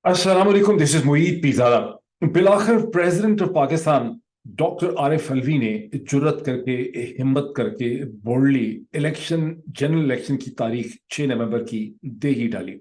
अस्सलाम वालेकुम, this is Moeed Pirzada. बिलाखिर president of Pakistan doctor Arif Alvi ने जुर्रत करके, हिम्मत करके, बोल्डली इलेक्शन, जनरल इलेक्शन की तारीख 6 नवंबर की दे ही डाली।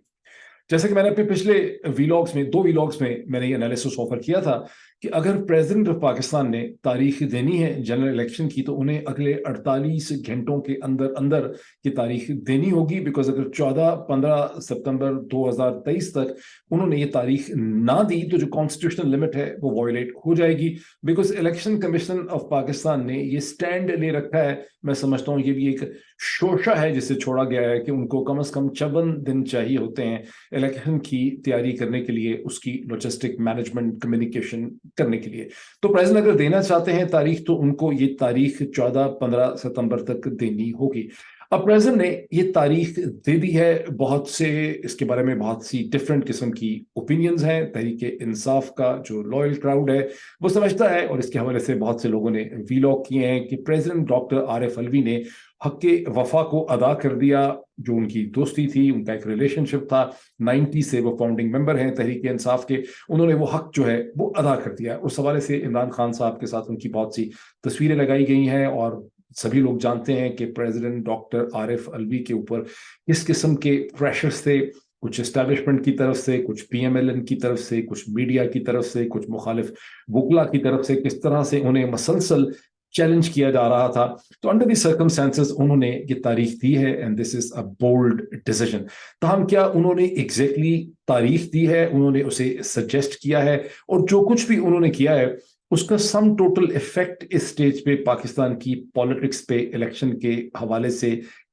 जैसे कि मैंने अपने पिछले वीलॉग्स में, 2 वीलॉग्स में मैंने ये एनालिसिस ऑफर किया था कि अगर प्रेसिडेंट ऑफ पाकिस्तान ने तारीख देनी है जनरल इलेक्शन की, तो उन्हें अगले 48 घंटों के अंदर अंदर की तारीख देनी होगी। बिकॉज अगर 14-15 सितंबर 2023 तक उन्होंने ये तारीख ना दी तो जो कॉन्स्टिट्यूशनल लिमिट है वो वॉयलेट हो जाएगी। Because election commission of Pakistan ने ये स्टैंड ले रखा है, मैं समझता हूँ ये भी एक शोशा है जिसे छोड़ा गया है कि उनको कम से कम 56 दिन चाहिए होते हैं इलेक्शन की तैयारी करने के लिए, उसकी लॉजिस्टिक मैनेजमेंट कम्युनिकेशन करने के लिए। तो प्रेसिडेंट अगर देना चाहते हैं तारीख, तो उनको ये तारीख 14-15 सितंबर तक देनी होगी। अब प्रेसिडेंट ने ये तारीख दे दी है। बहुत से इसके बारे में बहुत सी डिफरेंट किस्म की ओपिनियंस हैं। तहरीक इंसाफ का जो लॉयल क्राउड है वो समझता है, और इसके हवाले से बहुत से लोगों ने वीलॉग किए हैं, कि प्रेसिडेंट डॉक्टर आरिफ अलवी ने हक वफा को अदा कर दिया। जो उनकी दोस्ती थी, उनका एक रिलेशनशिप था, 90 से वो फाउंडिंग मेंबर हैं तहरीक इंसाफ के, उन्होंने वो हक जो है वो अदा कर दिया। उस हवाले से इमरान खान साहब के साथ उनकी बहुत सी तस्वीरें लगाई गई हैं, और सभी लोग जानते हैं कि प्रेसिडेंट डॉक्टर आरिफ अलवी के ऊपर किस किस्म के प्रेशर्स थे, कुछ एस्टैब्लिशमेंट की तरफ से, कुछ पीएमएलएन की तरफ से, कुछ मीडिया की तरफ से, कुछ मुखालिफ वकला की तरफ से, किस तरह से उन्हें मसलसल चैलेंज किया जा रहा था। तो अंडर दी सर्कमस्टेंसेस उन्होंने ये तारीख दी है, and this is a bold decision. ताहम क्या उन्होंने एग्जैक्टली तारीख दी है, उन्होंने उसे सजेस्ट किया है, और जो कुछ भी उन्होंने किया है उसका सम टोटल इफेक्ट इस स्टेज पे पाकिस्तान की पॉलिटिक्स पे इलेक्शन के हवाले से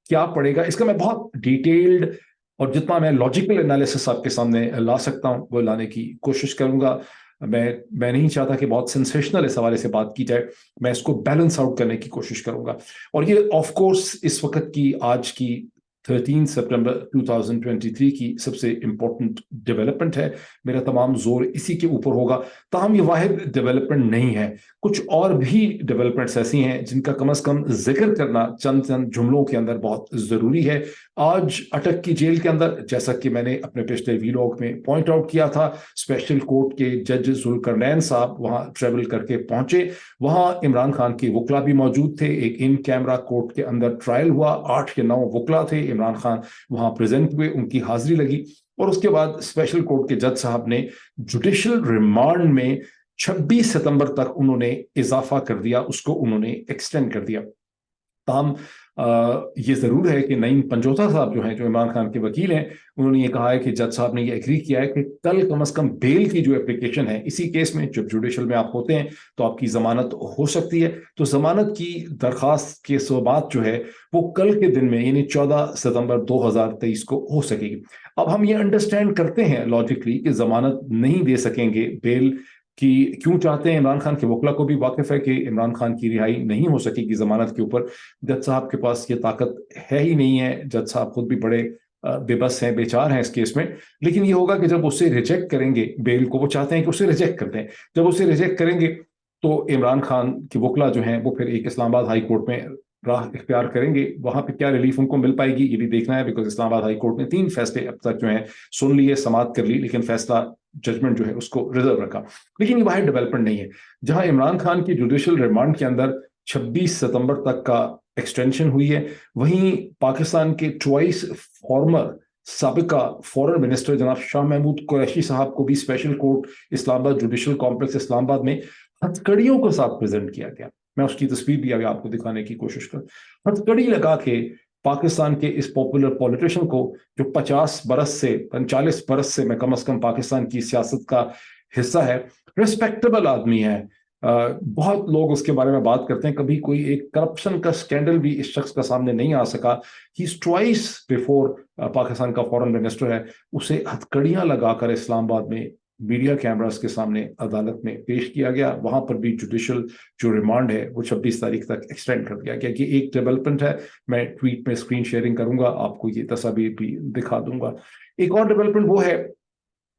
क्या पड़ेगा, इसका मैं बहुत डिटेल्ड और जितना मैं लॉजिकल एनालिसिस आपके सामने ला सकता हूं वो लाने की कोशिश करूंगा। मैं नहीं चाहता कि बहुत सेंसेशनल इस हवाले से बात की जाए, मैं इसको बैलेंस आउट करने की कोशिश करूंगा। और ये ऑफ कोर्स इस वक्त की, आज की 13 सितंबर 2023 की सबसे इंपॉर्टेंट डेवलपमेंट है। मेरा तमाम जोर इसी के ऊपर होगा। ताहम ये वाहिद डेवलपमेंट नहीं है, कुछ और भी डेवलपमेंट्स ऐसी हैं जिनका कम से कम जिक्र करना चंद चंद जुमलों के अंदर बहुत जरूरी है। आज अटक की जेल के अंदर, जैसा कि मैंने अपने पिछले वीलॉग में पॉइंट आउट किया था, स्पेशल कोर्ट के जज जुल्करनैन साहब वहां ट्रेवल करके पहुंचे। वहां इमरान खान के वकला भी मौजूद थे। एक इन कैमरा कोर्ट के अंदर ट्रायल हुआ, 8 के 9 वकला थे, इमरान खान वहां प्रेजेंट हुए, उनकी हाजिरी लगी। और उसके बाद स्पेशल कोर्ट के जज साहब ने जुडिशियल रिमांड में 26 सितंबर तक उन्होंने इजाफा कर दिया, उसको उन्होंने एक्सटेंड कर दिया। ताहम ये जरूर है कि नईम पंजोता साहब जो हैं, जो इमरान खान के वकील हैं, उन्होंने ये कहा है कि जज साहब ने ये एग्री किया है कि कल कम से कम बेल की जो एप्लीकेशन है, इसी केस में जब जुडिशल में आप होते हैं तो आपकी जमानत हो सकती है, तो जमानत की दरखास्त के सौबात जो है वो कल के दिन में, यानी 14 सितंबर 2023 को हो सकेगी। अब हम ये अंडरस्टैंड करते हैं लॉजिकली कि जमानत नहीं दे सकेंगे, बेल कि क्यों चाहते हैं। इमरान खान के वकला को भी वाकिफ है कि इमरान खान की रिहाई नहीं हो सकेगी जमानत के ऊपर। जज साहब के पास ये ताकत है ही नहीं है। जज साहब खुद भी बड़े बेबस हैं, बेचार हैं इस केस में। लेकिन ये होगा कि जब उसे रिजेक्ट करेंगे बेल को, वो चाहते हैं कि उसे रिजेक्ट कर दें, जब उसे रिजेक्ट करेंगे तो इमरान खान के वकला जो हैं वो फिर एक इस्लामाबाद हाई कोर्ट में राह इख्तियार करेंगे। वहां पे क्या रिलीफ उनको मिल पाएगी ये भी देखना है, बिकॉज इस्लामाबाद हाई कोर्ट ने 3 फैसले अब तक जो है सुन लिए, समाप्त कर ली, लेकिन फैसला, जजमेंट जो है उसको रिजर्व रखा। लेकिन ये वाहिद डेवलपमेंट नहीं है। जहां इमरान खान की जुडिशियल रिमांड के अंदर 26 सितंबर तक का एक्सटेंशन हुई है, वहीं पाकिस्तान के ट्वाइस फॉर्मर साबिका फॉरेन मिनिस्टर जनाब शाह महमूद कुरैशी साहब को भी special court Islamabad judicial complex Islamabad में हथकड़ियों के साथ प्रेजेंट किया गया। मैं उसकी तस्वीर भी अभी आपको दिखाने की कोशिश कर, हथकड़ी लगा के पाकिस्तान के इस पॉपुलर पॉलिटिशियन को, जो 50 बरस से 45 बरस से मैं कम से कम पाकिस्तान की सियासत का हिस्सा है, रिस्पेक्टेबल आदमी है। बहुत लोग उसके बारे में बात करते हैं, कभी कोई एक करप्शन का स्कैंडल भी इस शख्स का सामने नहीं आ सका। He is twice before Pakistan का फॉरेन मिनिस्टर है, उसे हथकड़ियां लगाकर इस्लामाबाद में मीडिया कैमरास के सामने अदालत में पेश किया गया। वहां पर भी जुडिशियल जो रिमांड है वो 26 तारीख तक एक्सटेंड कर दिया गया। कि एक डेवलपमेंट है, मैं ट्वीट में स्क्रीन शेयरिंग करूंगा, आपको ये तस्वीर भी दिखा दूंगा। एक और डेवलपमेंट वो है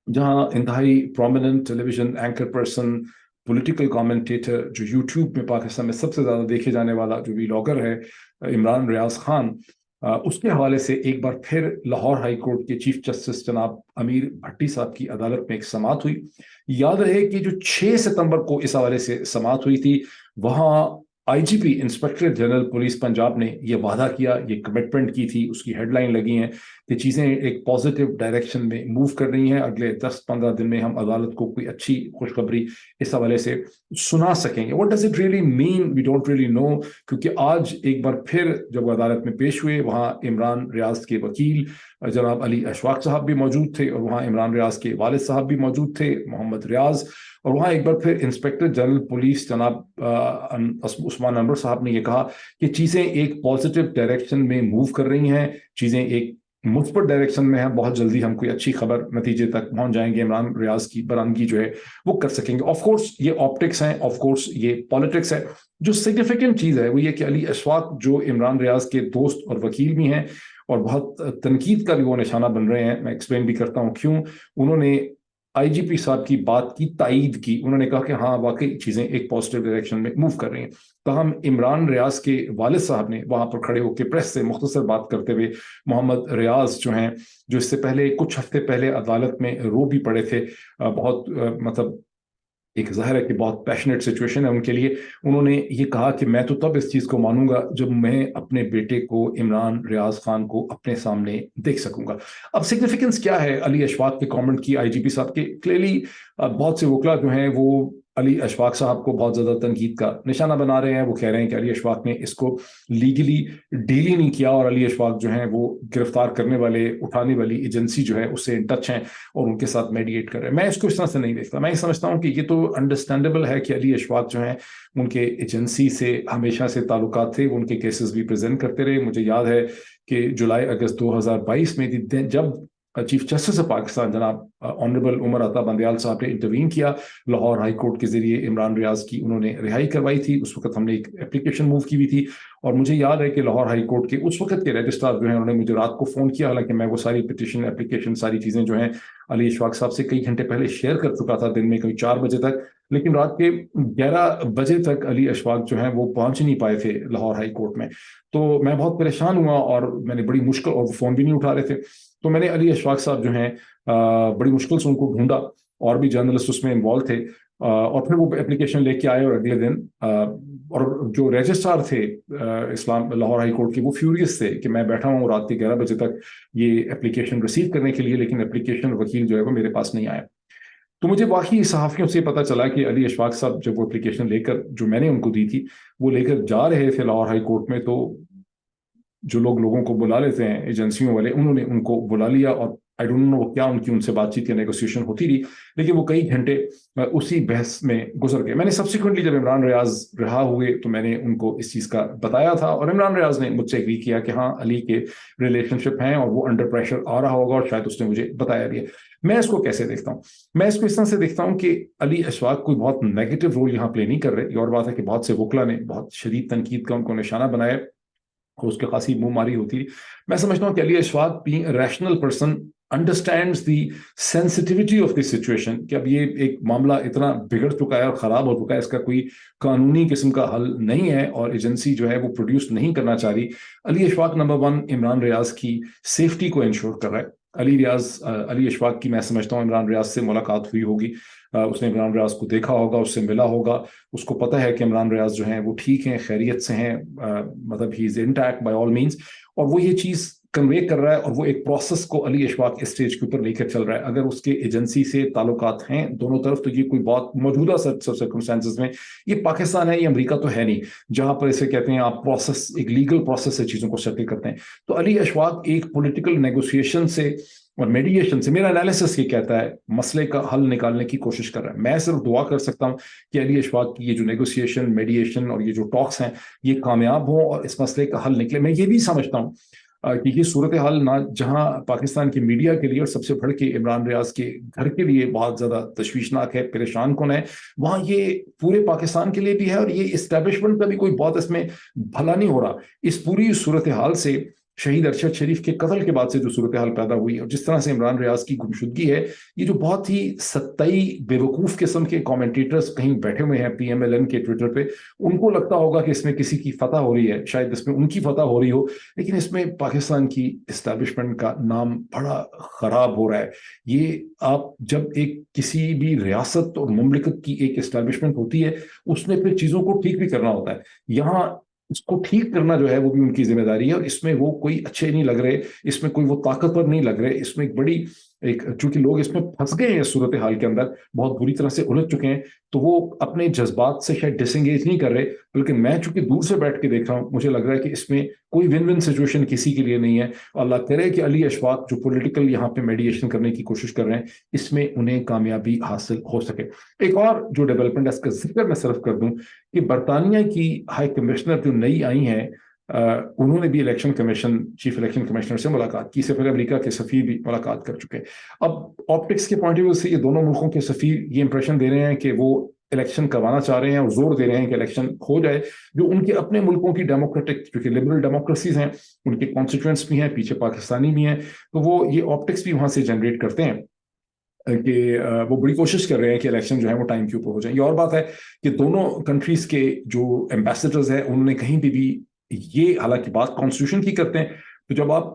जहां इंतहाई prominent television anchor person, political commentator, जो यूट्यूब में पाकिस्तान में सबसे ज्यादा देखे जाने वाला जो वीलॉगर है, इमरान रियाज खान, اس کے حوالے سے ایک بار پھر لاہور ہائی کورٹ کے چیف جسٹس جناب امیر بھٹی صاحب کی عدالت میں ایک سماعت ہوئی. یاد رہے کہ جو 6 ستمبر کو اس حوالے سے سماعت ہوئی تھی، وہاں آئی جی پی انسپیکٹر جنرل پولیس پنجاب نے یہ وعدہ کیا، یہ کمٹمنٹ کی تھی، اس کی ہیڈ لائن لگی ہیں کہ چیزیں ایک پازیٹیو ڈائریکشن میں موو کر رہی ہیں، اگلے 10-15 دن میں ہم عدالت کو کوئی اچھی خوشخبری اس حوالے سے سنا سکیں گے. What does it really mean? We don't really know, کیونکہ آج ایک بار پھر جب وہ عدالت میں پیش ہوئے، وہاں عمران ریاض کے وکیل جناب علی اشفاق صاحب بھی موجود تھے، اور وہاں عمران ریاض کے والد صاحب بھی موجود تھے، محمد ریاض، اور وہاں ایک بار پھر انسپیکٹر جنرل پولیس جناب عثمان انور صاحب نے یہ کہا کہ چیزیں ایک پازیٹیو ڈائریکشن میں موو کر رہی ہیں، چیزیں ایک مثبت ڈائریکشن میں ہیں، بہت جلدی ہم کوئی اچھی خبر نتیجے تک پہنچ جائیں گے، عمران ریاض کی برآمدگی جو ہے وہ کر سکیں گے. آف کورس یہ آپٹکس ہیں، آف کورس یہ پالیٹکس ہے. جو سگنیفیکنٹ چیز ہے وہ یہ کہ علی اشفاق جو عمران ریاض کے دوست اور وکیل بھی ہیں، اور بہت تنقید کا بھی وہ نشانہ بن رہے ہیں، میں ایکسپلین بھی کرتا ہوں کیوں. انہوں نے آئی جی پی صاحب کی بات کی تائید کی، انہوں نے کہا کہ ہاں واقعی چیزیں ایک پازیٹیو ڈائریکشن میں موو کر رہی ہیں. تاہم عمران ریاض کے والد صاحب نے وہاں پر کھڑے ہو کے پریس سے مختصر بات کرتے ہوئے محمد ریاض جو ہیں، جو اس سے پہلے کچھ ہفتے پہلے عدالت میں رو بھی پڑے تھے، بہت مطلب ایک ظاہر ہے کہ بہت پیشنیٹ سچویشن ہے ان کے لیے، انہوں نے یہ کہا کہ میں تو تب اس چیز کو مانوں گا جب میں اپنے بیٹے کو عمران ریاض خان کو اپنے سامنے دیکھ سکوں گا. اب سگنیفیکنس کیا ہے علی اشفاق کے کامنٹ کی آئی جی پی صاحب کے؟ کلیئرلی بہت سے وکلا جو ہیں وہ علی اشفاق صاحب کو بہت زیادہ تنقید کا نشانہ بنا رہے ہیں. وہ کہہ رہے ہیں کہ علی اشفاق نے اس کو لیگلی ڈیل ہی نہیں کیا، اور علی اشفاق جو ہیں وہ گرفتار کرنے والے اٹھانے والی ایجنسی جو ہے اس سے ان ٹچ ہیں اور ان کے ساتھ میڈیٹ کر رہے ہیں. میں اس کو اس طرح سے نہیں دیکھتا. میں یہ سمجھتا ہوں کہ یہ تو انڈرسٹینڈیبل ہے کہ علی اشفاق جو ہیں ان کے ایجنسی سے ہمیشہ سے تعلقات تھے، ان کے کیسز بھی پریزنٹ کرتے رہے. مجھے یاد ہے کہ جولائی اگست 2022 میں جب چیف جسٹس آف پاکستان جناب آنریبل عمر عطا بندیال صاحب نے انٹروین کیا لاہور ہائی کورٹ کے ذریعے، عمران ریاض کی انہوں نے رہائی کروائی تھی. اس وقت ہم نے ایک اپلیکیشن موو کی ہوئی تھی، اور مجھے یاد ہے کہ لاہور ہائی کورٹ کے اس وقت کے رجسٹرار جو ہیں انہوں نے مجھے رات کو فون کیا، حالانکہ میں وہ ساری پٹیشن اپلیکیشن ساری چیزیں جو ہیں علی اشفاق صاحب سے کئی گھنٹے پہلے شیئر کر چکا تھا، دن میں کوئی 4 بجے تک، لیکن رات کے 11 بجے تک علی اشفاق جو ہیں وہ پہنچ نہیں پائے تھے لاہور ہائی کورٹ میں. تو میں بہت پریشان ہوا، اور میں نے بڑی مشکل، اور وہ فون بھی نہیں اٹھا رہے تھے، تو میں نے علی اشفاق صاحب جو ہیں بڑی مشکل سے ان کو ڈھونڈا، اور بھی جرنلسٹ اس میں انوالو تھے، اور پھر وہ اپلیکیشن لے کے آئے، اور اگلے دن اور جو رجسٹرار تھے اسلام لاہور ہائی کورٹ کے، وہ فیوریس تھے کہ میں بیٹھا ہوں رات کے 11 بجے تک یہ اپلیکیشن ریسیو کرنے کے لیے، لیکن اپلیکیشن وکیل جو ہے وہ میرے پاس نہیں آیا. تو مجھے باقی صحافیوں سے پتا چلا کہ علی اشفاق صاحب جب وہ اپلیکیشن لے کر، جو میں نے ان کو دی تھی، وہ لے کر جا رہے تھے لاہور ہائی کورٹ میں، تو جو لوگوں کو بلا لیتے ہیں ایجنسیوں والے، انہوں نے ان کو بلا لیا، اور آئی ڈونٹ نو کیا ان کی ان سے بات چیت یا نیگوسیشن ہوتی رہی، لیکن وہ کئی گھنٹے اسی بحث میں گزر گئے. میں نے سبسیکوینٹلی جب عمران ریاض رہا ہوئے تو میں نے ان کو اس چیز کا بتایا تھا، اور عمران ریاض نے مجھ سے ایگری کیا کہ ہاں علی کے ریلیشن شپ ہیں، اور وہ انڈر پریشر آ رہا ہوگا، اور شاید اس نے مجھے بتایا بھی ہے. میں اس کو کیسے دیکھتا ہوں؟ میں اس کو اس طرح سے دیکھتا ہوں کہ علی اشفاق کوئی بہت نیگیٹو رول یہاں پلے نہیں کر رہے. یہ اور بات ہے کہ بہت سے وکلا نے بہت شدید تنقید کا ان کو نشانہ بنایا، اور اس کے خاصی منہ ماری ہوتی. میں سمجھتا ہوں کہ علی Ashfaq being a rational person understands the sensitivity of the situation، کہ اب یہ ایک معاملہ اتنا بگڑ چکا ہے اور خراب ہو چکا ہے، اس کا کوئی قانونی قسم کا حل نہیں ہے، اور ایجنسی جو ہے وہ پروڈیوس نہیں کرنا چاہ رہی. علی اشفاق نمبر 1 عمران ریاض کی سیفٹی کو انشور کر رہا ہے. علی اشفاق کی میں سمجھتا ہوں عمران ریاض سے ملاقات ہوئی ہوگی، اس نے عمران ریاض کو دیکھا ہوگا، اس سے ملا ہوگا، اس کو پتہ ہے کہ عمران ریاض جو ہیں وہ ٹھیک ہیں، خیریت سے ہیں، مطلب he is intact by all means, اور وہ یہ چیز کنوے کر رہا ہے، اور وہ ایک پروسیس کو علی اشفاق اسٹیج کے اوپر لے کر چل رہا ہے. اگر اس کے ایجنسی سے تعلقات ہیں دونوں طرف، تو یہ کوئی بہت موجودہ سرکمسٹانسز میں، یہ پاکستان ہے، یہ امریکہ تو ہے نہیں جہاں پر اسے کہتے ہیں آپ پروسیس، ایک لیگل پروسیس سے چیزوں کو سیٹل کرتے ہیں. تو علی اشفاق ایک پولیٹیکل نیگوسیشن سے اور میڈیشن سے، میرا انالیسس یہ کہتا ہے، مسئلے کا حل نکالنے کی کوشش کر رہا ہے. میں صرف دعا کر سکتا ہوں کہ علی اشفاق کی یہ جو نیگوسیشن، میڈیشن اور یہ جو ٹاکس ہیں یہ کامیاب ہوں اور اس مسئلے کا حل نکلے. میں یہ بھی سمجھتا ہوں کہ یہ صورتحال نہ جہاں پاکستان کی میڈیا کے لیے اور سب سے بڑھ کے عمران ریاض کے گھر کے لیے بہت زیادہ تشویشناک ہے، پریشان کن ہے، وہاں یہ پورے پاکستان کے لیے بھی ہے، اور یہ اسٹیبلشمنٹ کا بھی کوئی بہت اس میں بھلا نہیں ہو رہا. اس پوری صورتحال سے شہید ارشد شریف کے قتل کے بعد سے جو صورتحال پیدا ہوئی اور جس طرح سے عمران ریاض کی گمشدگی ہے، یہ جو بہت ہی ستائی بیوقوف قسم کے کامنٹیٹرز کہیں بیٹھے ہوئے ہیں پی ایم ایل این کے ٹویٹر پہ، ان کو لگتا ہوگا کہ اس میں کسی کی فتح ہو رہی ہے، شاید اس میں ان کی فتح ہو رہی ہو، لیکن اس میں پاکستان کی اسٹیبلشمنٹ کا نام بڑا خراب ہو رہا ہے۔ یہ آپ جب ایک کسی بھی ریاست اور مملکت کی ایک اسٹیبلشمنٹ ہوتی ہے، اس نے پھر چیزوں کو ٹھیک بھی کرنا ہوتا ہے، یہاں اس کو ٹھیک کرنا جو ہے وہ بھی ان کی ذمہ داری ہے، اور اس میں وہ کوئی اچھے نہیں لگ رہے، اس میں کوئی وہ طاقتور نہیں لگ رہے، اس میں ایک بڑی چونکہ لوگ اس میں پھنس گئے ہیں، صورتحال کے اندر بہت بری طرح سے الجھ چکے ہیں، تو وہ اپنے جذبات سے شاید ڈس انگیج نہیں کر رہے، بلکہ میں چونکہ دور سے بیٹھ کے دیکھ رہا ہوں، مجھے لگ رہا ہے کہ اس میں کوئی ون ون سچویشن کسی کے لیے نہیں ہے۔ اللہ کرے کہ علی اشفاق جو پولیٹیکل یہاں پہ میڈیشن کرنے کی کوشش کر رہے ہیں، اس میں انہیں کامیابی حاصل ہو سکے۔ ایک اور جو ڈیولپمنٹ ہے اس کا ذکر میں صرف کر دوں کہ برطانیہ کی ہائی کمشنر جو نئی آئی ہیں، انہوں نے بھی election commission chief election commissioner سے ملاقات کی، اس سے پہلے امریکہ کے سفیر بھی ملاقات کر چکے۔ اب آپٹکس کے پوائنٹ آف ویو سے یہ دونوں ملکوں کے سفیر یہ امپریشن دے رہے ہیں کہ وہ الیکشن کروانا چاہ رہے ہیں اور زور دے رہے ہیں کہ الیکشن ہو جائے، جو ان کے اپنے ملکوں کی ڈیموکریٹک جو کہ لبرل ڈیموکریسیز ہیں، ان کے کانسٹیٹوئنٹس بھی ہیں، پیچھے پاکستانی بھی ہیں، تو وہ یہ آپٹکس بھی وہاں سے جنریٹ کرتے ہیں کہ وہ بڑی کوشش کر رہے ہیں کہ الیکشن جو ہے وہ ٹائم کے اوپر ہو جائے۔ یہ اور بات ہے کہ دونوں کنٹریز کے جو ایمبیسڈرز ہیں انہوں نے کہیں بھی یہ حالانکہ بات کانسٹیٹیوشن کی کرتے ہیں، تو جب آپ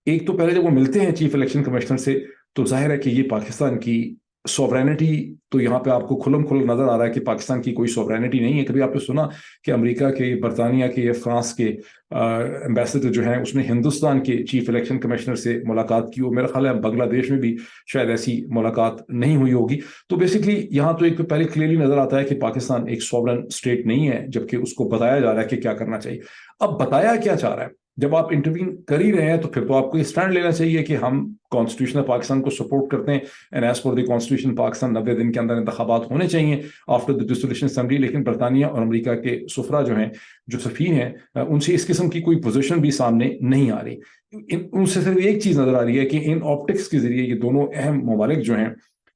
ایک تو پہلے جب وہ ملتے ہیں چیف الیکشن کمشنر سے، تو ظاہر ہے کہ یہ پاکستان کی سوورینٹی تو یہاں پہ آپ کو کھلم کھل نظر آ رہا ہے کہ پاکستان کی کوئی سوورینٹی نہیں ہے۔ کبھی آپ نے سنا کہ امریکہ کے، برطانیہ کے یا فرانس کے ایمبیسڈر جو ہیں اس نے ہندوستان کے چیف الیکشن کمشنر سے ملاقات کی ہو؟ میرا خیال ہے بنگلہ دیش میں بھی شاید ایسی ملاقات نہیں ہوئی ہوگی۔ تو بیسکلی یہاں تو ایک پہلے کلیئرلی نظر آتا ہے کہ پاکستان ایک سوورن اسٹیٹ نہیں ہے، جبکہ اس کو بتایا جا رہا ہے کہ کیا کرنا چاہیے۔ اب بتایا کیا چاہ رہا ہے؟ جب آپ انٹروین کر ہی رہے ہیں تو پھر تو آپ کو یہ اسٹینڈ لینا چاہیے کہ ہم کانسٹیٹیوشن پاکستان کو سپورٹ کرتے ہیں، and as per the constitution Pakistan 90 دن کے اندر انتخابات ہونے چاہیے آفٹر دی ڈسولوشن اسمبلی۔ لیکن برطانیہ اور امریکہ کے سفرا جو ہیں، جو سفیر ہیں، ان سے اس قسم کی کوئی پوزیشن بھی سامنے نہیں آ رہی۔ ان سے صرف ایک چیز نظر آ رہی ہے کہ ان آپٹکس کے ذریعے یہ دونوں اہم ممالک جو ہیں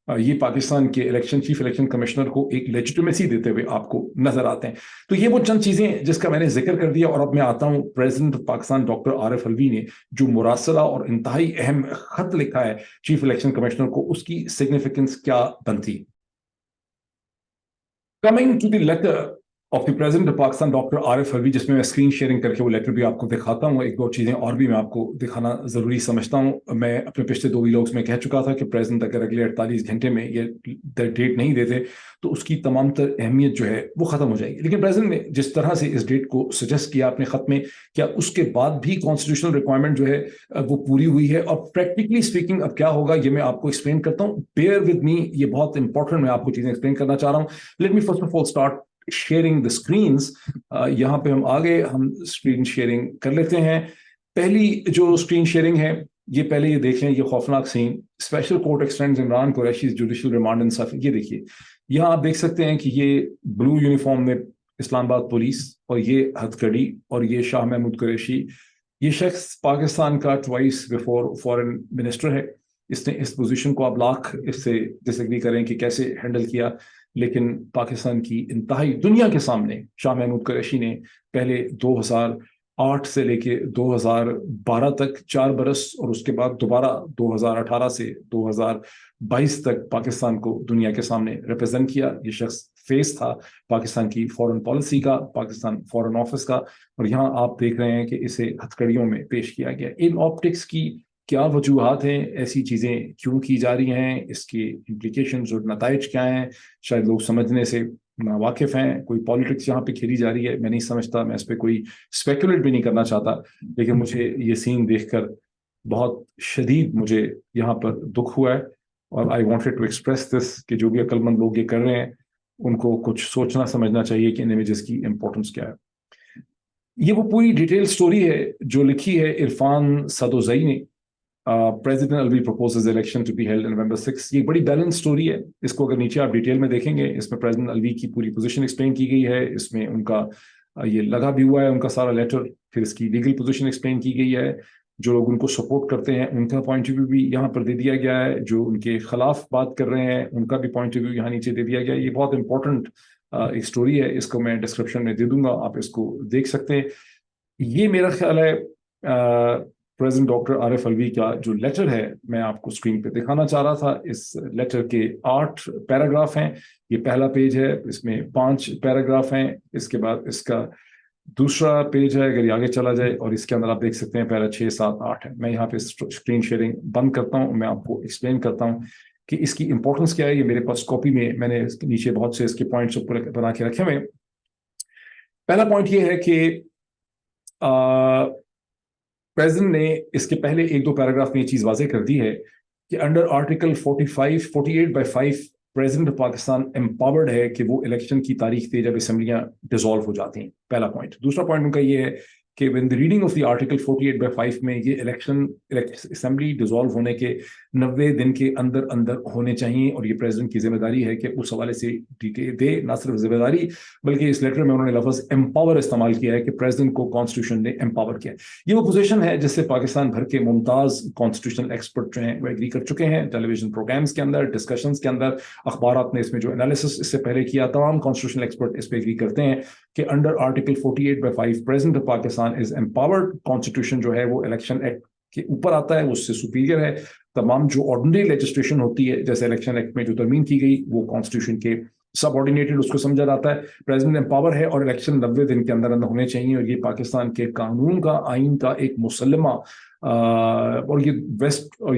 یہ پاکستان کے چیف الیکشن کمشنر کو ایک لیجیٹیمیسی دیتے ہوئے آپ کو نظر آتے ہیں۔ تو یہ وہ چند چیزیں جس کا میں نے ذکر کر دیا، اور اب میں آتا ہوں پریزیڈنٹ آف پاکستان ڈاکٹر عارف الوی نے جو مراسلہ اور انتہائی اہم خط لکھا ہے چیف الیکشن کمشنر کو، اس کی سگنیفیکنس کیا بنتی۔ Coming to the letter of the President of Pakistan, Dr. عارف الوی، جس میں اسکرین شیئرنگ کر کے وہ لیٹر بھی آپ کو دکھاتا ہوں، ایک دو چیزیں اور بھی میں آپ کو دکھانا ضروری سمجھتا ہوں۔ میں اپنے پچھلے 2 ویلاگس میں کہہ چکا تھا کہ پریزیڈنٹ اگر اگلے 48 گھنٹے میں یہ ڈیٹ نہیں دیتے تو اس کی تمام تر اہمیت جو ہے وہ ختم ہو جائے گی۔ لیکن پریزیڈنٹ نے جس طرح سے اس ڈیٹ کو سجیسٹ کیا اپنے خط میں، کیا اس کے بعد بھی کانسٹیٹیوشنل ریکوائرمنٹ جو ہے وہ پوری ہوئی ہے؟ اور پریکٹیکلی اسپیکنگ اب کیا ہوگا یہ میں آپ کو ایکسپلین کرتا ہوں۔ بیئر ود می، یہ بہت امپورٹنٹ میں آپ کو چیزیں ایکسپلین کرنا چاہ رہا ہوں۔ Let me first of all start sharing the screens. یہاں پہ ہم آگے ہم اسکرین شیئرنگ کر لیتے ہیں۔ پہلی جو اسکرین شیئرنگ ہے، یہ پہلے یہ دیکھ لیں، یہ خوفناک scene, special court extends Imran Qureshi's judicial remand in صف۔ یہ دیکھیے، یہاں آپ دیکھ سکتے ہیں کہ یہ بلو یونیفارم میں اسلام آباد پولیس، اور یہ ہتھ کڑی، اور یہ شاہ محمود قریشی۔ یہ شخص پاکستان کا ٹوائس بفور فارن منسٹر ہے۔ اس نے اس پوزیشن کو آپ لاکھ اس سے ڈس ایگری کریں کہ کیسے ہینڈل کیا، لیکن پاکستان کی انتہائی دنیا کے سامنے شاہ محمود قریشی نے پہلے 2008 سے لے کے 2012 تک 4 برس، اور اس کے بعد دوبارہ 2018 سے 2022 تک پاکستان کو دنیا کے سامنے ریپرزینٹ کیا۔ یہ شخص فیس تھا پاکستان کی فورن پالیسی کا، پاکستان فورن آفس کا، اور یہاں آپ دیکھ رہے ہیں کہ اسے ہتھکڑیوں میں پیش کیا گیا۔ ان آپٹکس کی کیا وجوہات ہیں؟ ایسی چیزیں کیوں کی جا رہی ہیں؟ اس کے امپلیکیشنز اور نتائج کیا ہیں؟ شاید لوگ سمجھنے سے ناواقف ہیں۔ کوئی پالیٹکس یہاں پہ کھیلی جا رہی ہے، میں نہیں سمجھتا، میں اس پہ کوئی اسپیکولیٹ بھی نہیں کرنا چاہتا، لیکن مجھے یہ سین دیکھ کر بہت شدید مجھے یہاں پر دکھ ہوا ہے، اور آئی وانٹڈ ٹو ایکسپریس دس کہ جو بھی عقل مند لوگ یہ کر رہے ہیں ان کو کچھ سوچنا سمجھنا چاہیے کہ ان امیجز کی امپورٹنس کیا ہے۔ یہ وہ پوری ڈیٹیل سٹوری ہے جو لکھی ہے عرفان سدوزئی نے۔ President Alvi proposes election to be held November 6۔ یہ بڑی بیلنس سٹوری ہے۔ اس کو اگر نیچے آپ ڈیٹیل میں دیکھیں گے، اس میں پریزیڈنٹ الوی کی پوری پوزیشن ایکسپلین کی گئی ہے، اس میں ان کا یہ لگا بھی ہوا ہے ان کا سارا لیٹر، پھر اس کی لیگل پوزیشن ایکسپلین کی گئی ہے، جو لوگ ان کو سپورٹ کرتے ہیں ان کا پوائنٹ آف ویو بھی یہاں پر دے دیا گیا ہے، جو ان کے خلاف بات کر رہے ہیں ان کا بھی پوائنٹ آف ویو یہاں نیچے دے دیا گیا ہے۔ یہ بہت امپورٹنٹ ایک سٹوری ہے، اس کو میں ڈسکرپشن میں دے دوں گا، آپ اس کو دیکھ سکتے ہیں۔ یہ میرا خیال ہے प्रेसिडेंट डॉक्टर आरिफ अलवी का जो लेटर है मैं आपको स्क्रीन पे दिखाना चाह रहा था। इस लेटर के 8 पैराग्राफ हैं। ये पहला पेज है, इसमें 5 पैराग्राफ हैं। इसके बाद इसका दूसरा पेज है, अगर ये आगे चला जाए, और इसके अंदर आप देख सकते हैं पैरा 6, 7, 8 है। मैं यहाँ पे स्क्रीन शेयरिंग बंद करता हूँ, मैं आपको एक्सप्लेन करता हूँ कि इसकी इंपॉर्टेंस क्या है। ये मेरे पास कॉपी में मैंने नीचे बहुत से इसके पॉइंट्स ऊपर बना के रखे हुए। पहला पॉइंट ये है कि प्रेसिडेंट ने इसके पहले 1-2 पैराग्राफ में ये चीज वाजे कर दी है कि under article 48/5 president of Pakistan empowered है कि वो इलेक्शन की तारीख दे जब असेंबलियां डिसॉल्व हो जाती हैं। पहला पॉइंट। दूसरा पॉइंट उनका ये है कि with the reading of the article 48/5 में ये इलेक्शन असेंबली डिसॉल्व होने के 90 दिन के अंदर अंदर होने चाहिए, और ये प्रेसिडेंट की जिम्मेदारी है कि उस हवाले से डिटेल दे। ना सिर्फ जिम्मेदारी बल्कि इस लेटर में उन्होंने लफ्ज एम्पावर इस्तेमाल किया है कि प्रेसिडेंट को कॉन्स्टिट्यूशन ने एम्पावर किया। ये वो पोजीशन है जिससे पाकिस्तान भर के मुमताज कॉन्स्टिट्यूशनल एक्सपर्ट जो हैं वो एग्री कर चुके हैं। टेलीविजन प्रोग्राम्स के अंदर, डिस्कशंस के अंदर, अखबारात ने इसमें जो एनालिसिस इससे पहले किया, तमाम कॉन्स्टिट्यूशनल एक्सपर्ट इस पर एग्री करते हैं कि under article 48/5 president of Pakistan is empowered. Constitution जो है वो इलेक्शन एक्ट के ऊपर आता है, उससे सुपीरियर है। तमाम जो ऑर्डिनरी लेजिस्लेशन होती है, जैसे इलेक्शन एक्ट में जो तरमीम की गई, वो कॉन्स्टिट्यूशन के सबऑर्डिनेटेड उसको समझा जाता है। प्रेसिडेंट एम्पावर है और इलेक्शन 90 दिन के अंदर अंदर होने चाहिए, और ये पाकिस्तान के कानून का, आइन का एक मुसल्लमा, और ये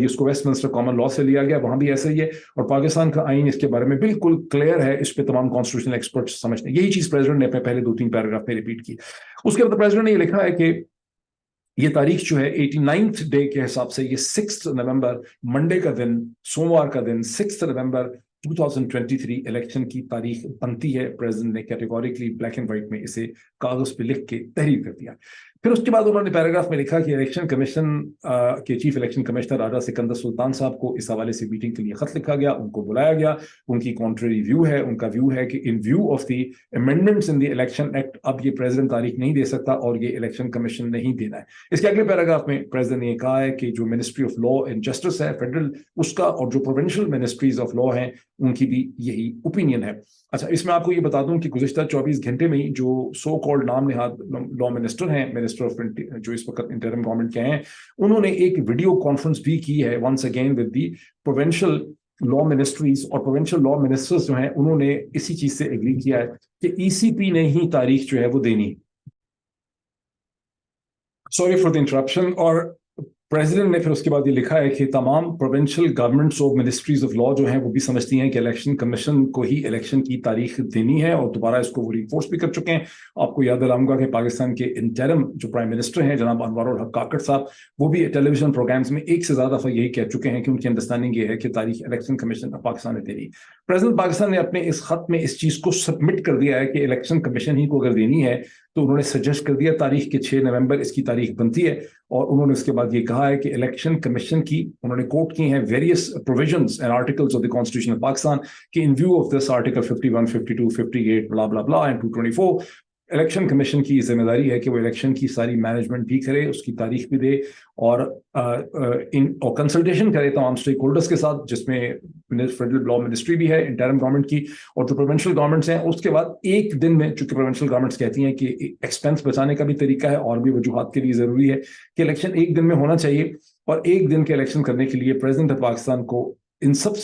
इसको वेस्टमिंस्टर कॉमन लॉ से लिया गया, वहां भी ऐसा ही है। और पाकिस्तान का आइन इसके बारे में बिल्कुल क्लियर है, इस पे तमाम कॉन्स्टिट्यूशनल एक्सपर्ट समझते हैं। यही चीज प्रेसिडेंट ने अपने पहले 2-3 पैराग्राफ में रिपीट की। उसके बाद प्रेसिडेंट ने ये लिखा है कि ये तारीख जो है 89th डे के हिसाब से, ये 6 नवंबर, मंडे का दिन, सोमवार का दिन, 6 नवंबर 2023 इलेक्शन की तारीख बनती है। प्रेसिडेंट ने कैटेगोरिकली ब्लैक एंड व्हाइट में इसे कागज पे लिख के तहरीर कर दिया। फिर उसके बाद उन्होंने पैराग्राफ में लिखा कि इलेक्शन कमीशन के चीफ इलेक्शन कमिश्नर राजा सिकंदर सुल्तान साहब को इस हवाले से मीटिंग के लिए खत लिखा गया, उनको बुलाया गया। उनकी कॉन्ट्रेरी व्यू है, उनका व्यू है कि in view of the amendments in the election act अब ये प्रेसिडेंट तारीख नहीं दे सकता और ये इलेक्शन कमीशन नहीं देना है। इसके अगले पैराग्राफ में प्रेसिडेंट ने कहा है कि जो ministry of law and justice है फेडरल, उसका, और जो प्रोविंशियल मिनिस्ट्रीज ऑफ लॉ हैं, उनकी भी यही ओपिनियन है। अच्छा, इसमें आपको ये बता दूं कि गुज़िश्ता 24 घंटे में ही जो सो कॉल्ड नाम निहाद लॉ मिनिस्टर हैं, मिनिस्टर ऑफ जो इस वक्त इंटरिम गवर्नमेंट के हैं, उन्होंने एक वीडियो कॉन्फ्रेंस भी की है once again with the provincial law ministries. और प्रोविंशियल लॉ मिनिस्टर्स जो हैं उन्होंने इसी चीज से एग्री किया है कि ईसीपी ने ही तारीख जो है वो देनी। Sorry for the interruption. और प्रेसिडेंट ने फिर उसके बाद ये लिखा है कि तमाम provincial governments of ministries of law जो हैं वो भी समझती हैं कि इलेक्शन कमीशन को ही इलेक्शन की तारीख देनी है, और दोबारा इसको वो रिफोर्स भी कर चुके हैं। आपको याद दिलाऊंगा कि पाकिस्तान के इंटरिम जो प्राइम मिनिस्टर हैं जनाब अनवारुल हक काकड़ साहब, वो भी टेलीविजन प्रोग्राम्स में एक से ज्यादा दफा यही कह चुके हैं कि उनकी अंडरस्टैंडिंग ये है कि तारीख इलेक्शन कमीशन ऑफ पाकिस्तान ने देनी। प्रेसिडेंट पाकिस्तान ने अपने इस खत में इस चीज को सबमिट कर दिया है कि इलेक्शन कमीशन ही को अगर देनी है, तो उन्होंने सजेस्ट कर दिया तारीख के 6 नवंबर इसकी तारीख बनती है। और उन्होंने उसके बाद ये कहा है कि इलेक्शन कमीशन की, उन्होंने कोट की हैं various provisions and articles of the constitution of Pakistan कि in view of this article 51, 52, 58 blah blah blah and 224, election commission की जिम्मेदारी है कि वो इलेक्शन की सारी मैनेजमेंट भी करे, उसकी तारीख भी दे, और कंसल्टेशन करे तमाम स्टेक होल्डर्स के साथ, जिसमें फेडरल लॉ मिनिस्ट्री भी है, इंटरिम गवर्नमेंट की, और जो प्रोविंशियल गवर्नमेंट्स हैं। उसके बाद एक दिन में, चूंकि प्रोविंशियल गवर्नमेंट्स कहती हैं कि एक्सपेंस बचाने का भी तरीका है और भी वजूहात के लिए जरूरी है कि इलेक्शन एक दिन में होना चाहिए, और एक दिन के इलेक्शन करने के लिए प्रेसिडेंट ऑफ पाकिस्तान को इन सब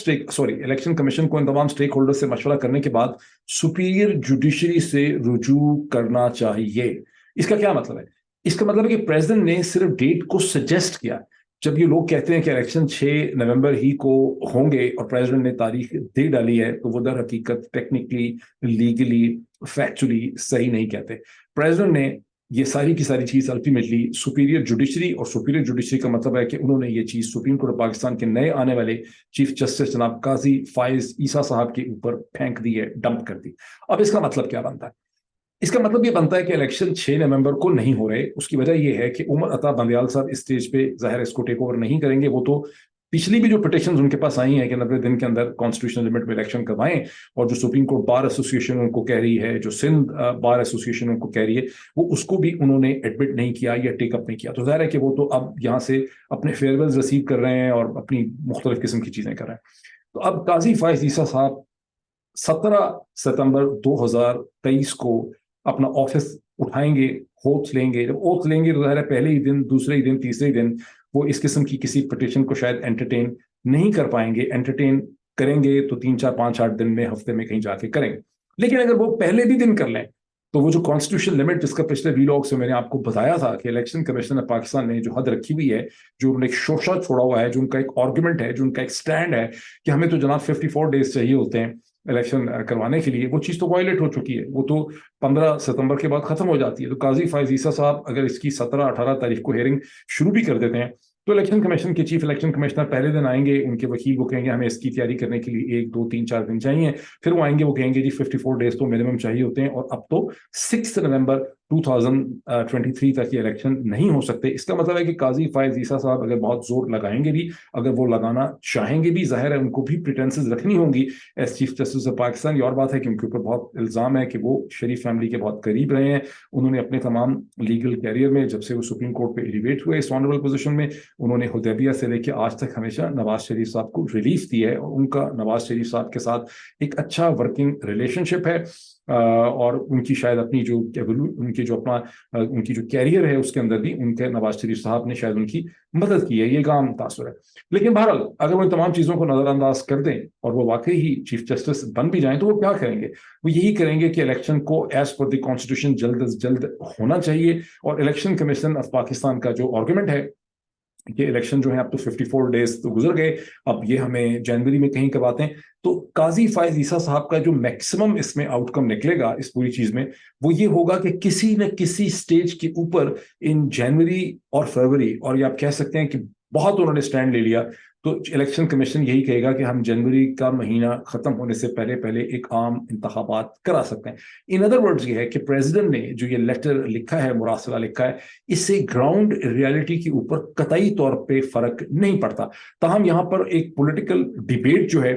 इलेक्शन कमीशन को इन तमाम स्टेक होल्डर से मशवरा करने के बाद सुपीरियर जुडिशरी से रुजू करना चाहिए। इसका क्या मतलब है? इसका मतलब है कि प्रेसिडेंट ने सिर्फ डेट को सजेस्ट किया। जब ये लोग कहते हैं कि इलेक्शन 6 नवंबर ही को होंगे और प्रेसिडेंट ने तारीख दे डाली है, तो वो दर हकीकत टेक्निकली, लीगली, फैक्चुअली सही नहीं कहते। प्रेसिडेंट ने ये सारी की सारी चीज अल्टीमेटली सुपीरियर जुडिशरी, और सुपीरियर जुडिशरी का मतलब है कि उन्होंने ये चीज सुप्रीम कोर्ट ऑफ पाकिस्तान के नए आने वाले चीफ जस्टिस जनाब काजी फाइज ईसा साहब के ऊपर फेंक दी है, डंप कर दी। अब इसका मतलब क्या बनता है? इसका मतलब ये बनता है कि इलेक्शन 6 नवंबर को नहीं हो रहे। उसकी वजह यह है कि उमर अता बंदियाल साहब इस स्टेज पे जाहिर इसको टेक ओवर नहीं करेंगे। वो तो पिछली भी जो पिटिशंस उनके पास आई हैं कि 90 दिन के अंदर कॉन्स्टिट्यूशनल लिमिट में इलेक्शन करवाएं, और जो सुप्रीम कोर्ट बार एसोसिएशन उनको कह रही है, जो सिंध बार एसोसिएशन उनको कह रही है, वो उसको भी उन्होंने एडमिट नहीं किया या टेकअप नहीं किया। तो जाहिर है कि वो तो अब यहाँ से अपने फेयरवेल्स रिसीव कर रहे हैं और अपनी मुख्तलिफ किस्म की चीजें कर रहे हैं। तो अब काजी फाइज ईसा साहब 17 सितंबर 2023 को अपना ऑफिस उठाएंगे, اوتھ لیں گے. جب اوتھ لیں گے تو ظاہر ہے پہلے ہی دن, دوسرے ہی دن, تیسرے ہی دن وہ اس قسم کی کسی پٹیشن کو شاید انٹرٹین نہیں کر پائیں گے. انٹرٹین کریں گے تو 3 4 5 8 دن میں, ہفتے میں کہیں جا کے کریں گے. لیکن اگر وہ پہلے بھی دن کر لیں تو وہ جو کانسٹیٹیوشن لمٹ جس کا پچھلے ویلاگ سے میں نے آپ کو بتایا تھا کہ الیکشن کمیشن آف پاکستان نے جو حد رکھی ہوئی ہے, جو انہوں نے ایک شوشہ چھوڑا ہوا ہے, جو ان کا ایک آرگومنٹ ہے, جو ان کا ایک سٹینڈ ہے کہ ہمیں تو جناب 54 ڈیز چاہیے ہوتے ہیں الیکشن کروانے کے لیے, وہ چیز تو وائلیٹ ہو چکی ہے. وہ تو 15 ستمبر کے بعد ختم ہو جاتی ہے. تو قاضی فائز عیسیٰ صاحب اگر اس کی 17-18 تاریخ کو ہیئرنگ شروع بھی کر دیتے ہیں تو الیکشن کمیشن کے چیف الیکشن کمشنر پہلے دن آئیں گے, ان کے وکیل وہ کہیں گے ہمیں اس کی تیاری کرنے کے لیے 1 2 3 4 دن چاہیے. پھر وہ آئیں گے, وہ کہیں گے جی 54 ڈیز تو منیمم چاہیے ہوتے ہیں, اور اب تو 6 نومبر 2023 تک یہ الیکشن نہیں ہو سکتے. اس کا مطلب ہے کہ قاضی فائز عیسیٰ صاحب اگر بہت زور لگائیں گے بھی, اگر وہ لگانا چاہیں گے بھی, ظاہر ہے ان کو بھی پریٹینسز رکھنی ہوں گی as chief justice of Pakistan. یہ اور بات ہے کہ ان کے اوپر بہت الزام ہے کہ وہ شریف فیملی کے بہت قریب رہے ہیں. انہوں نے اپنے تمام لیگل کیریئر میں, جب سے وہ سپریم کورٹ پہ ایلیویٹ ہوئے اس آنریبل پوزیشن میں, انہوں نے حدیبیہ سے لے کے آج تک ہمیشہ نواز شریف صاحب کو ریلیف دی ہے, اور ان کا نواز شریف صاحب کے ساتھ ایک اچھا ورکنگ ریلیشن شپ ہے. اور ان کی شاید اپنی جو ان کی جو اپنا ان کی جو کیریئر ہے اس کے اندر بھی ان کے نواز شریف صاحب نے شاید ان کی مدد کی ہے, یہ عام تاثر ہے. لیکن بہرحال اگر وہ ان تمام چیزوں کو نظر انداز کر دیں اور وہ واقعی ہی چیف جسٹس بن بھی جائیں تو وہ کیا کریں گے؟ وہ یہی کریں گے کہ الیکشن کو ایز پر دی کانسٹیٹیوشن جلد از جلد ہونا چاہیے. اور الیکشن کمیشن آف پاکستان کا جو آرگومنٹ ہے کہ الیکشن جو ہے اب تو 54 ڈیز تو گزر گئے, اب یہ ہمیں جنوری میں کہیں کرواتے ہیں, تو قاضی فائز عیسیٰ صاحب کا جو میکسیمم اس میں آؤٹ کم نکلے گا اس پوری چیز میں, وہ یہ ہوگا کہ کسی نہ کسی سٹیج کے اوپر ان جنوری اور فروری, اور یہ آپ کہہ سکتے ہیں کہ بہت انہوں نے سٹینڈ لے لیا, تو الیکشن کمیشن یہی کہے گا کہ ہم جنوری کا مہینہ ختم ہونے سے پہلے پہلے ایک عام انتخابات کرا سکتے ہیں. ان ادر ورڈز یہ ہے کہ پریزیڈنٹ نے جو یہ لیٹر لکھا ہے, مراسلہ لکھا ہے, اس سے گراؤنڈ ریالٹی کے اوپر قطعی طور پہ فرق نہیں پڑتا. تاہم یہاں پر ایک پولیٹیکل ڈیبیٹ جو ہے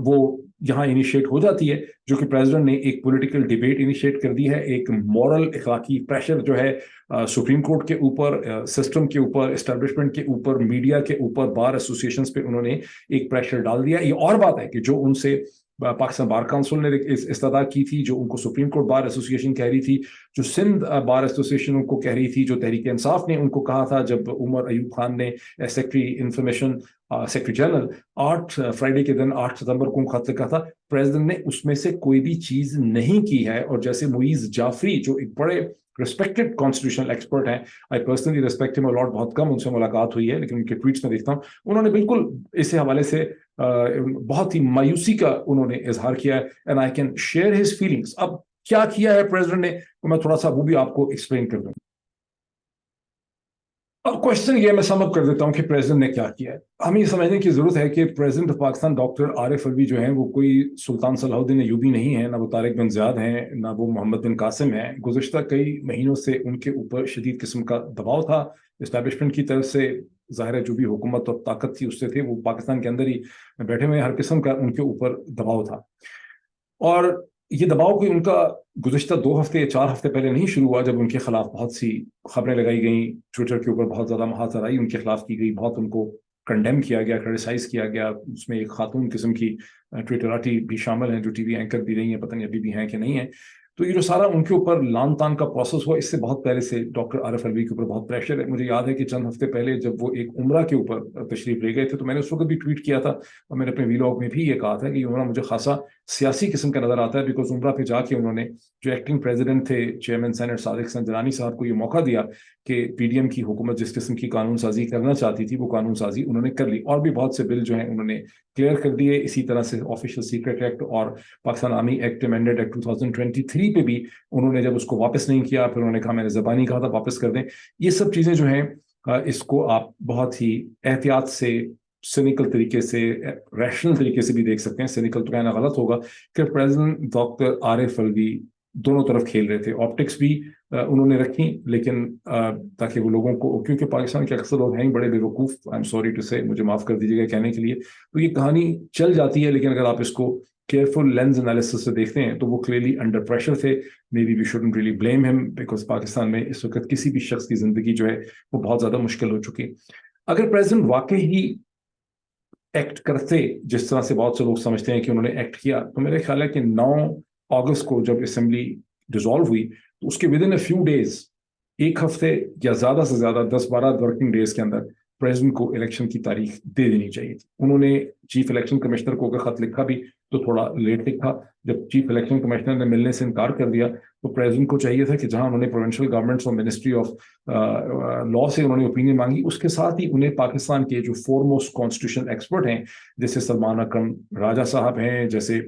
وہ یہاں انیشیٹ ہو جاتی ہے, جو کہ پریزیڈنٹ نے ایک پولیٹیکل ڈیبیٹ انیشیٹ کر دی ہے. ایک مورل اخلاقی پریشر جو ہے سپریم کورٹ کے اوپر, سسٹم کے اوپر, اسٹیبلشمنٹ کے اوپر, میڈیا کے اوپر, بار ایسوسیشنز پہ انہوں نے ایک پریشر ڈال دیا. یہ اور بات ہے کہ جو ان سے پاکستان بار کونسل نے استدعا کی تھی, جو ان کو سپریم کورٹ بار ایسوسیشن کہہ رہی تھی, جو سندھ بار ایسوسیشن ان کو کہہ رہی تھی, جو تحریک انصاف نے ان کو کہا تھا جب عمر ایوب خان نے secretary information secretary general 8 Friday کے دن 8 ستمبر کو خط لکھا تھا, پریزیڈنٹ نے اس میں سے کوئی بھی چیز نہیں کی ہے. اور جیسے معیز جعفری جو ایک بڑے ریسپیکٹڈ کانسٹیٹیوشنل ایکسپرٹ ہیں, آئی پرسنلی ریسپیکٹ ہم اے لاٹ, بہت کم ان سے ملاقات ہوئی ہے لیکن ان کے ٹویٹس میں دیکھتا ہوں, انہوں نے بالکل اس حوالے سے بہت ہی مایوسی کا انہوں نے اظہار کیا ہے. And I can share his feelings. اب کیا کیا ہے پریزیڈنٹ نے, میں تھوڑا سا وہ بھی آپ کو ایکسپلین کر دوں. اب کوشچن یہ میں سم اپ کر دیتا ہوں کہ پریزیڈنٹ نے کیا کیا ہے. ہمیں یہ سمجھنے کی ضرورت ہے کہ پریزیڈنٹ آف پاکستان ڈاکٹر عارف الوی جو ہیں وہ کوئی سلطان صلاح الدین ایوبی نہیں ہیں, نہ وہ طارق بن زیاد ہیں, نہ وہ محمد بن قاسم ہیں. گزشتہ کئی مہینوں سے ان کے اوپر شدید قسم کا دباؤ تھا اسٹیبلشمنٹ کی طرف سے. ظاہر ہے جو بھی حکومت اور طاقت تھی اس سے تھے, وہ پاکستان کے اندر ہی بیٹھے ہوئے, ہر قسم کا ان کے اوپر دباؤ تھا. اور یہ دباؤ کوئی ان کا گزشتہ 2 ہفتے یا 4 ہفتے پہلے نہیں شروع ہوا, جب ان کے خلاف بہت سی خبریں لگائی گئیں, ٹویٹر کے اوپر بہت زیادہ محاذرائی ان کے خلاف کی گئی, بہت ان کو کنڈیم کیا گیا, کرٹیسائز کیا گیا. اس میں ایک خاتون قسم کی ٹویٹراٹی بھی شامل ہیں جو ٹی وی اینکر بھی رہی ہیں, پتہ نہیں ابھی بھی ہیں کہ نہیں ہیں. تو یہ جو سارا ان کے اوپر لان تان کا پروسیس ہوا, اس سے بہت پہلے سے ڈاکٹر عارف الوی کے اوپر بہت پریشر ہے. مجھے یاد ہے کہ چند ہفتے پہلے جب وہ ایک عمرہ کے اوپر تشریف لے گئے تھے, تو میں نے اس وقت بھی ٹویٹ کیا تھا, اور میں نے اپنے ویلاگ میں بھی یہ کہا تھا کہ یہ عمرہ مجھے خاصا سیاسی قسم کا نظر آتا ہے, بیکاز عمرہ پہ جا کے انہوں نے جو ایکٹنگ پریزیڈنٹ تھے چیئرمین سینٹ صادق سنجرانی صاحب کو یہ موقع دیا کہ پی ڈی ایم کی حکومت جس قسم کی قانون سازی کرنا چاہتی تھی وہ قانون سازی انہوں نے کر لی, اور بھی بہت سے بل جو ہیں انہوں نے کلیئر کر دیے. اسی طرح سے آفیشیل سیکرٹ ایکٹ اور پاکستان آرمی ایکٹ امینڈڈ ایکٹ 2023 پہ بھی انہوں نے جب اس کو واپس نہیں کیا, پھر انہوں نے کہا میں نے زبانی کہا تھا واپس کر دیں. یہ سب چیزیں جو ہیں اس کو آپ بہت ہی احتیاط سے, سینیکل طریقے سے, ریشنل طریقے سے بھی دیکھ سکتے ہیں. سینیکل تو کہنا غلط ہوگا کہ پریزیڈنٹ ڈاکٹر عارف الوی دونوں طرف کھیل رہے تھے. آپٹکس بھی انہوں نے رکھی, لیکن تاکہ وہ لوگوں کو, کیونکہ پاکستان کے اکثر لوگ ہیں بڑے بے وقوف, آئی ایم سوری ٹو سے, مجھے معاف کر دیجیے گا کہنے کے لیے, تو یہ کہانی چل جاتی ہے. لیکن اگر آپ اس کو کیئرفل لینز انالیسس سے دیکھتے ہیں تو وہ کلیئرلی انڈر پریشر تھے. Maybe we shouldn't really blame him, because Pakistan میں اس وقت کسی بھی شخص کی زندگی جو ہے وہ بہت زیادہ مشکل ہو چکی. اگر پریزیڈنٹ واقعی ہی ایکٹ کرتے جس طرح سے بہت سے لوگ سمجھتے ہیں کہ انہوں نے ایکٹ کیا, تو میرے خیال ہے کہ 9 اگست کو جب اسمبلی डिसॉल्व हुई तो उसके with in a few days, एक हफ्ते या ज्यादा से ज्यादा 10-12 वर्किंग डेज के अंदर प्रेसिडेंट को इलेक्शन की तारीख दे देनी चाहिए थी। उन्होंने चीफ इलेक्शन कमिश्नर को अगर खत लिखा भी तो थोड़ा लेट लिखा। जब चीफ इलेक्शन कमिश्नर ने मिलने से इनकार कर दिया तो प्रेसिडेंट को चाहिए था कि जहां उन्होंने प्रोविंशियल गवर्नमेंट्स और मिनिस्ट्री ऑफ लॉ से उन्होंने ओपिनियन मांगी, उसके साथ ही उन्हें पाकिस्तान के जो फोरमोस्ट कॉन्स्टिट्यूशन एक्सपर्ट हैं, जैसे सलमान अकरम राजा साहब हैं, जैसे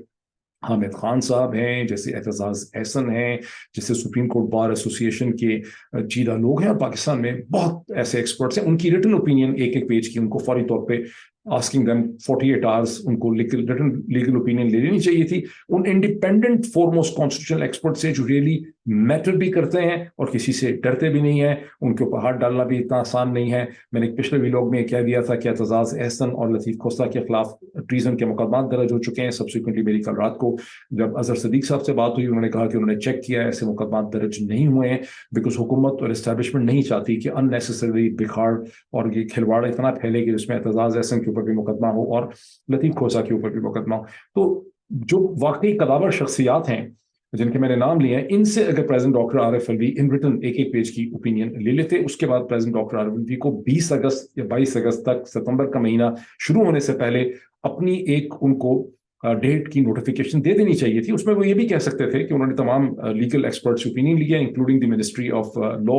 हामिद खान साहब हैं, जैसे एतजाज एहसन हैं, जैसे सुप्रीम कोर्ट बार एसोसिएशन के चीदा लोग हैं, और पाकिस्तान में बहुत ऐसे एक्सपर्ट्स हैं, उनकी रिटन ओपिनियन एक एक पेज की उनको फौरी तौर पे आस्किंग देम 48 आवर्स उनको रिटन लीगल ओपिनियन ले लेनी चाहिए थी उन इंडिपेंडेंट फोरमोस्ट कॉन्स्टिट्यूशनल एक्सपर्ट से जो रियली मैटर भी करते हैं और किसी से डरते भी नहीं है। उनके ऊपर हाथ डालना भी इतना आसान नहीं है। मैंने पिछले व्लॉग में कह दिया था कि एतजाज एहसन और लतीफ खोस्ता के खिलाफ ट्रीजन के मुकदमा दर्ज हो चुके हैं। सब्सिक्वेंटली मेरी कल रात को जब अजहर सदीक साहब से बात हुई, उन्होंने कहा कि उन्होंने चेक किया, ऐसे मुकदमा दर्ज नहीं हुए हैं, बिकॉज हुकूमत और एस्टैब्लिशमेंट नहीं चाहती कि अननेसेसरी बिखाड़ और ये खिलवाड़ इतना फैले कि जिसमें एतजाज एहसन के ऊपर भी मुकदमा हो और लतीफ खोसा के ऊपर भी मुकदमा हो। तो जो वाकई कदावर शख्सियात हैं जिनके मैंने नाम लिए हैं, इनसे अगर president doctor Arif Alvi in written एक एक पेज की ओपिनियन ले लेते, उसके बाद प्रेसिडेंट डॉक्टर आरिफ अलवी को 20 अगस्त या 22 अगस्त तक, सितंबर का महीना शुरू होने से पहले अपनी एक उनको डेट की नोटिफिकेशन दे देनी चाहिए थी। उसमें वो ये भी कह सकते थे कि उन्होंने तमाम लीगल एक्सपर्ट्स ओपिनियन ली है, including the ministry of law,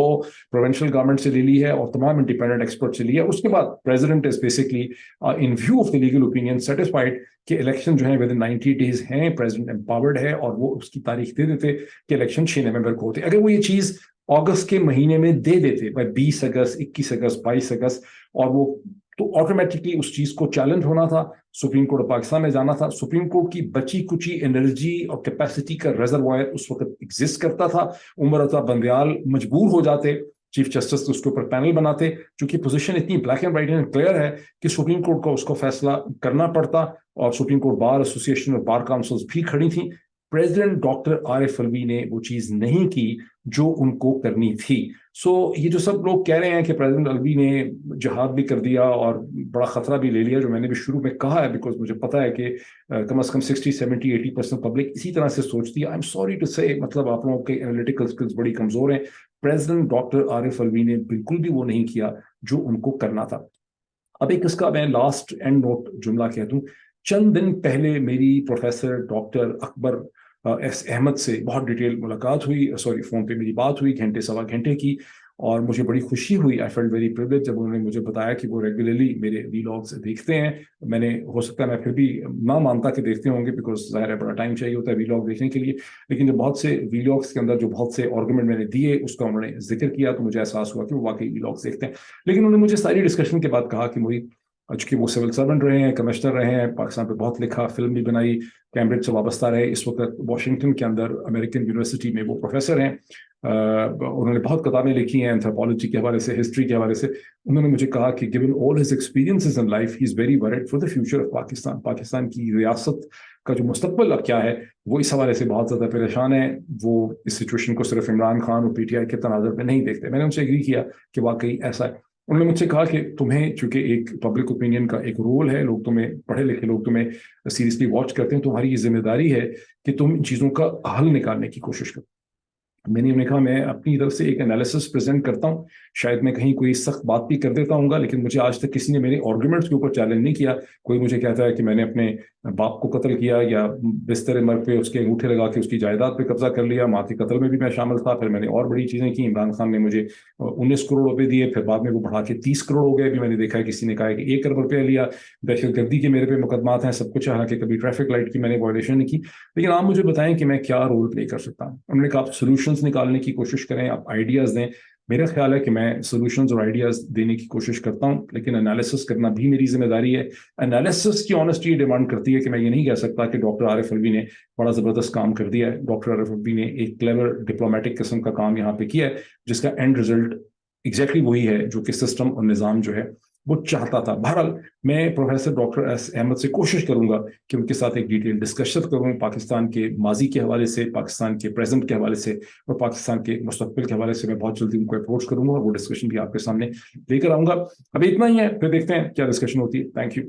provincial government से ले ली है और तमाम इंडिपेंडेंट एक्सपर्ट से ली है। उसके बाद president is basically in view of the legal opinion satisfied कि इलेक्शन जो है विद इन 90 डेज हैं, प्रेसिडेंट एम्पावर्ड है, और वो उसकी तारीख दे देते कि इलेक्शन 6 नवंबर को होते। अगर वो ये चीज अगस्त के महीने में दे देते, भाई 20 अगस्त, 21 अगस्त, 22 अगस्त, और वो तो ऑटोमेटिकली उस चीज को चैलेंज होना था, सुप्रीम कोर्ट ऑफ पाकिस्तान में जाना था। सुप्रीम कोर्ट की बची कुची एनर्जी और कैपेसिटी का रिजर्वायर उस वक्त एग्जिस्ट करता था। उमर अता बंदयाल मजबूर हो जाते चीफ जस्टिस उसके ऊपर पैनल बनाते, क्योंकि पोजीशन इतनी black and white and clear है कि सुप्रीम कोर्ट को उसको फैसला करना पड़ता, और सुप्रीम कोर्ट बार एसोसिएशन और बार काउंसिल्स भी खड़ी थी। प्रेसिडेंट डॉक्टर आरिफ अलवी ने वो चीज नहीं की जो उनको करनी थी। सो ये जो सब लोग कह रहे हैं कि प्रेसिडेंट अलवी ने जिहाद भी कर दिया और बड़ा खतरा भी ले लिया, जो मैंने भी शुरू में कहा है, बिकॉज मुझे पता है कि कम से कम 60-70-80% पब्लिक इसी तरह से सोचती है। आई एम सॉरी टू से, मतलब आप लोगों के एनालिटिकल स्किल्स बड़ी कमजोर हैं। प्रेसिडेंट डॉक्टर आरिफ अलवी ने बिल्कुल भी वो नहीं किया जो उनको करना था। अब एक इसका मैं लास्ट एंड नोट जुमला कह दूं। चंद दिन पहले मेरी professor doctor Akbar S Ahmed से बहुत डिटेल मुलाकात हुई, सॉरी फोन पे मेरी बात हुई घंटे सवा घंटे की, और मुझे बड़ी खुशी हुई। आई फेल्ट वेरी प्रिविलेज जब उन्होंने मुझे बताया कि वो रेगुलरली मेरे व्लॉग्स देखते हैं। मैंने, हो सकता है मैं फिर भी ना मानता कि देखते होंगे, बिकॉज ज़ाहिर है बड़ा टाइम चाहिए होता है व्लॉग देखने के लिए, लेकिन जब बहुत से व्लॉग्स के अंदर जो बहुत से आर्गुमेंट मैंने दिए उसका उन्होंने जिक्र किया तो मुझे एहसास हुआ कि वो वाकई व्लॉग्स देखते हैं। लेकिन उन्होंने मुझे सारी डिस्कशन के बाद कहा कि मुझे, चूंकि वो सिविल सर्वेंट रहे हैं, कमिश्नर रहे हैं, पाकिस्तान पे बहुत लिखा, फिल्म भी बनाई, कैम्ब्रिज से वाबस्ता रहे, इस वक्त वॉशिंगटन के अंदर अमेरिकन यूनिवर्सिटी में वो प्रोफेसर हैं। उन्होंने बहुत किताबें लिखी हैं एंथ्रोपोलॉजी के हवाले से, हिस्ट्री के हवाले से। उन्होंने मुझे कहा कि given all his experiences in life he is very worried for the future of Pakistan. Pakistan की रियासत का जो मुस्तकबिल अब क्या है वो इस हवाले से बहुत ज़्यादा परेशान है। वो इस सिचुएशन को सिर्फ इमरान खान और PTI के तनाज़ुर में नहीं देखते। मैंने उनसे एग्री किया कि वाकई ऐसा है। उन्होंने मुझसे कहा कि तुम्हें, चूंकि एक पब्लिक ओपिनियन का एक रोल है, लोग तुम्हें, पढ़े लिखे लोग तुम्हें सीरियसली वॉच करते हैं, तुम्हारी ये जिम्मेदारी है कि तुम इन चीज़ों का हल निकालने की कोशिश करो। मैंने उन्हें कहा मैं अपनी तरफ से एक एनालिसिस प्रेजेंट करता हूँ, शायद मैं कहीं कोई सख्त बात भी कर देता हूँ, लेकिन मुझे आज तक किसी ने मेरे आर्गुमेंट्स के ऊपर चैलेंज नहीं किया। कोई मुझे कहता है कि मैंने अपने बाप को कत्ल किया या बिस्तर मर्ग पे उसके अंगूठे लगा के उसकी जायदाद पे कब्जा कर लिया, माँ के कत्ल में भी मैं शामिल था, फिर मैंने और बड़ी चीज़ें की। इमरान खान ने मुझे 19 करोड़ रुपए दिए, फिर बाद में वो बढ़ा के 30 करोड़ हो गए। अभी मैंने देखा है किसी ने कहा है कि 1 करोड़ रुपया लिया। दहशतगर्दी के मेरे पे मुकदमात हैं, सब कुछ, हालांकि कभी ट्रैफिक लाइट की मैंने वायलेशन नहीं की। लेकिन आप मुझे बताएं कि मैं क्या रोल प्ले कर सकता हूँ। उन्होंने कहा आप सोल्यूशंस निकालने की कोशिश करें, आप आइडियाज़ दें। मेरा ख्याल है कि मैं सॉल्यूशंस और आइडियाज देने की कोशिश करता हूं, लेकिन एनालिसिस करना भी मेरी जिम्मेदारी है। एनालिसिस की ऑनेस्टी डिमांड करती है कि मैं ये नहीं कह सकता कि डॉक्टर आरिफ अलवी ने बड़ा जबरदस्त काम कर दिया है। डॉक्टर आरिफ अलवी ने एक क्लेवर डिप्लोमेटिक किस्म का काम यहाँ पे किया है, जिसका एंड रिजल्ट एग्जैक्टली वही है जो कि सिस्टम और निज़ाम जो है वो चाहता था। बहरहाल मैं प्रोफेसर डॉक्टर एस अहमद से कोशिश करूंगा कि उनके साथ एक डिटेल डिस्कशन करूं, पाकिस्तान के माजी के हवाले से, पाकिस्तान के प्रेजेंट के हवाले से और पाकिस्तान के मुस्तकबिल के हवाले से। मैं बहुत जल्दी उनको अप्रोच करूंगा और वो डिस्कशन भी आपके सामने लेकर आऊंगा। अभी इतना ही है, फिर देखते हैं क्या डिस्कशन होती है। Thank you.